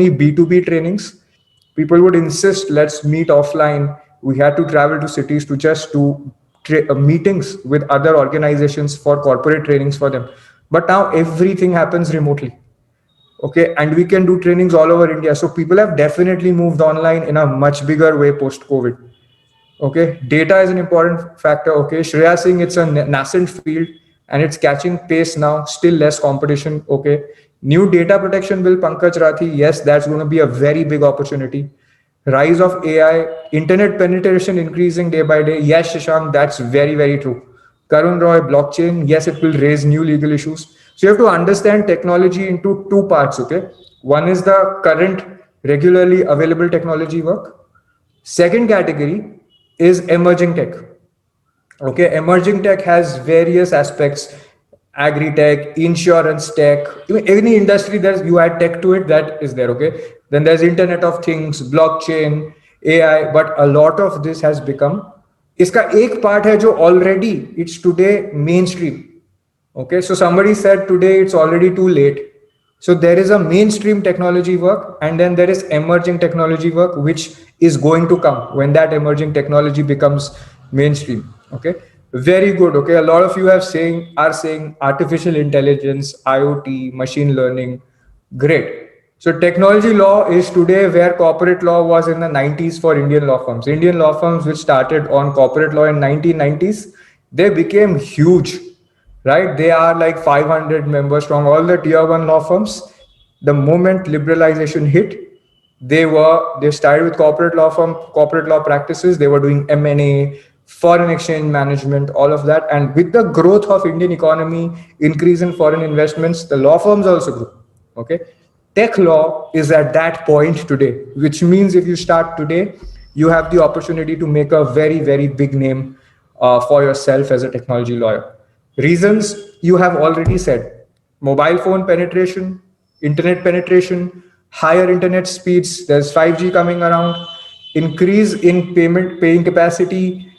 many B2B trainings. People would insist, let's meet offline. We had to travel to cities to just do meetings with other organizations for corporate trainings for them. But now everything happens remotely. Okay, and we can do trainings all over India. So people have definitely moved online in a much bigger way post-COVID. Okay, data is an important factor. Okay, Shreya Singh, it's a nascent field and it's catching pace now, still less competition. Okay, new data protection bill, Pankaj Rathi, yes, that's going to be a very big opportunity. Rise of AI, internet penetration increasing day by day. Yes, Shashank, that's very, very true. Karun Roy, blockchain, yes, it will raise new legal issues. So you have to understand technology into two parts, okay? One is the current regularly available technology work. Second category is emerging tech. Okay, emerging tech has various aspects, agri-tech, insurance tech, any industry that you add tech to it, that is there, okay? Then there's Internet of Things, blockchain, AI, but a lot of this has become, iska ek part hai jo already, it's today mainstream. Okay, so somebody said today it's already too late. So there is a mainstream technology work and then there is emerging technology work, which is going to come when that emerging technology becomes mainstream. Okay, very good. Okay, a lot of you are saying artificial intelligence, IoT, machine learning. Great. So technology law is today where corporate law was in the 90s for Indian law firms. Indian law firms which started on corporate law in 1990s, they became huge. Right, they are like 500 members strong, all the tier 1 law firms. The moment liberalization hit, they started with corporate law practices. They were doing M&A, foreign exchange management, all of that. And with the growth of Indian economy, increase in foreign investments, the law firms also grew. Okay, tech law is at that point today, which means if you start today, you have the opportunity to make a very, very big name for yourself as a technology lawyer. Reasons you have already said: mobile phone penetration, internet penetration, higher internet speeds, there's 5G coming around, increase in paying capacity,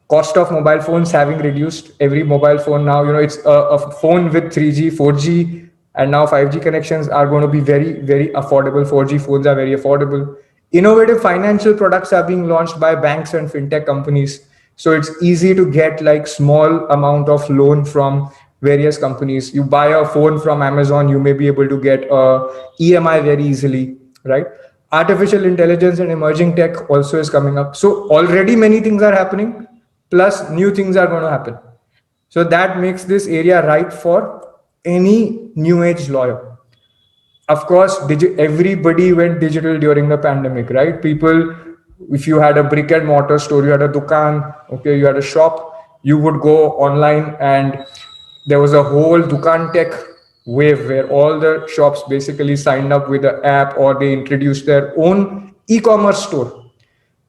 cost of mobile phones having reduced. Every mobile phone now, it's a phone with 3G, 4G, and now 5G connections are going to be very, very affordable. 4G phones are very affordable. Innovative financial products are being launched by banks and fintech companies. So it's easy to get like small amount of loan from various companies. You buy a phone from Amazon, you may be able to get a EMI very easily, right? Artificial intelligence and emerging tech also is coming up. So already many things are happening, plus new things are going to happen. So that makes this area right for any new age lawyer. Of course, everybody went digital during the pandemic, right? People, if you had a brick and mortar store, you had a dukaan, okay, you had a shop, you would go online, and there was a whole dukaan tech wave where all the shops basically signed up with the app or they introduced their own e-commerce store,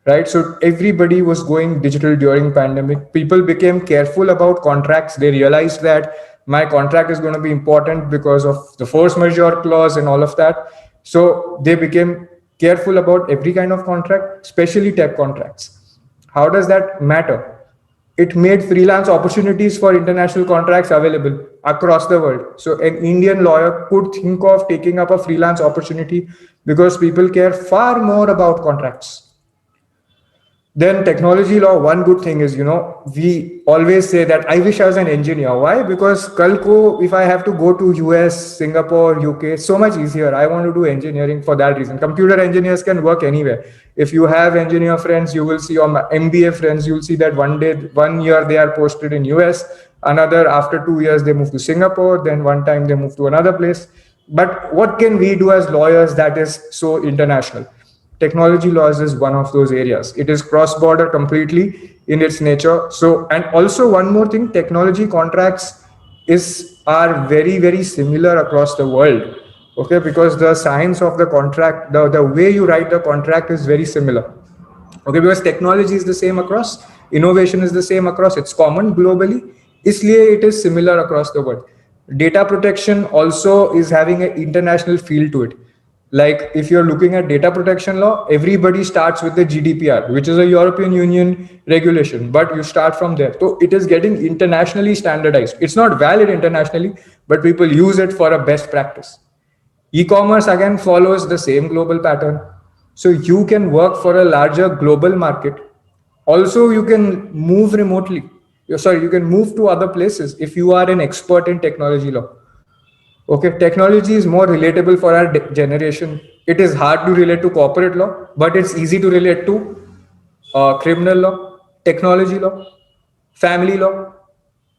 right? So everybody was going digital during pandemic. People became careful about contracts. They realized that my contract is going to be important because of the force majeure clause and all of that. So they became careful about every kind of contract, especially tech contracts. How does that matter? It made freelance opportunities for international contracts available across the world. So an Indian lawyer could think of taking up a freelance opportunity because people care far more about contracts. Then technology law, one good thing is, we always say that I wish I was an engineer. Why? Because kal ko, if I have to go to US, Singapore, UK, it's so much easier. I want to do engineering for that reason. Computer engineers can work anywhere. If you have engineer friends, you will see, or MBA friends, you'll see that 1 year they are posted in US, another after 2 years, they move to Singapore, then one time they move to another place. But what can we do as lawyers that is so international? Technology laws is one of those areas. It is cross-border completely in its nature. So, and also one more thing, technology contracts are very, very similar across the world. Okay, because the science of the contract, the way you write the contract is very similar. Okay, because technology is the same across, innovation is the same across, it's common globally. Isliye it is similar across the world. Data protection also is having an international feel to it. Like if you're looking at data protection law, everybody starts with the GDPR, which is a European Union regulation, but you start from there. So it is getting internationally standardized. It's not valid internationally, but people use it for a best practice. E-commerce again follows the same global pattern. So you can work for a larger global market. Also, you can move remotely. You can move to other places if you are an expert in technology law. Okay, technology is more relatable for our generation. It is hard to relate to corporate law, but it's easy to relate to criminal law, technology law, family law,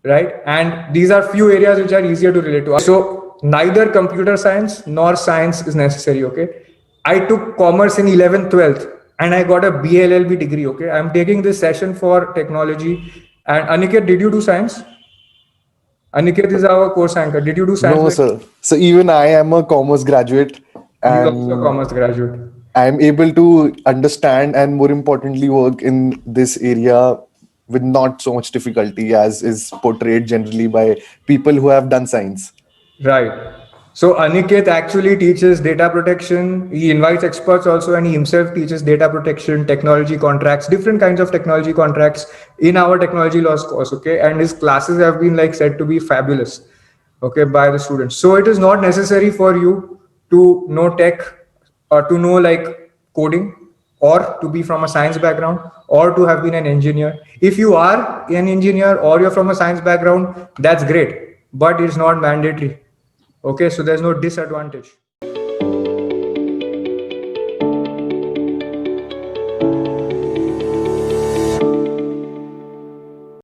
right? And these are few areas which are easier to relate to. So neither computer science nor science is necessary, okay? I took commerce in 11th, 12th, and I got a BLLB degree, okay? I'm taking this session for technology. And Aniket, did you do science? Aniket is our course anchor. Did you do science? No, sir. So even I am a commerce graduate. And you also a commerce graduate. I am able to understand and more importantly work in this area with not so much difficulty as is portrayed generally by people who have done science. Right. So Aniket actually teaches data protection. He invites experts also, and he himself teaches data protection, technology contracts, different kinds of technology contracts in our technology laws course. Okay. And his classes have been like said to be fabulous. Okay. By the students. So it is not necessary for you to know tech or to know like coding or to be from a science background or to have been an engineer. If you are an engineer or you're from a science background, that's great, but it's not mandatory. Okay, so there's no disadvantage.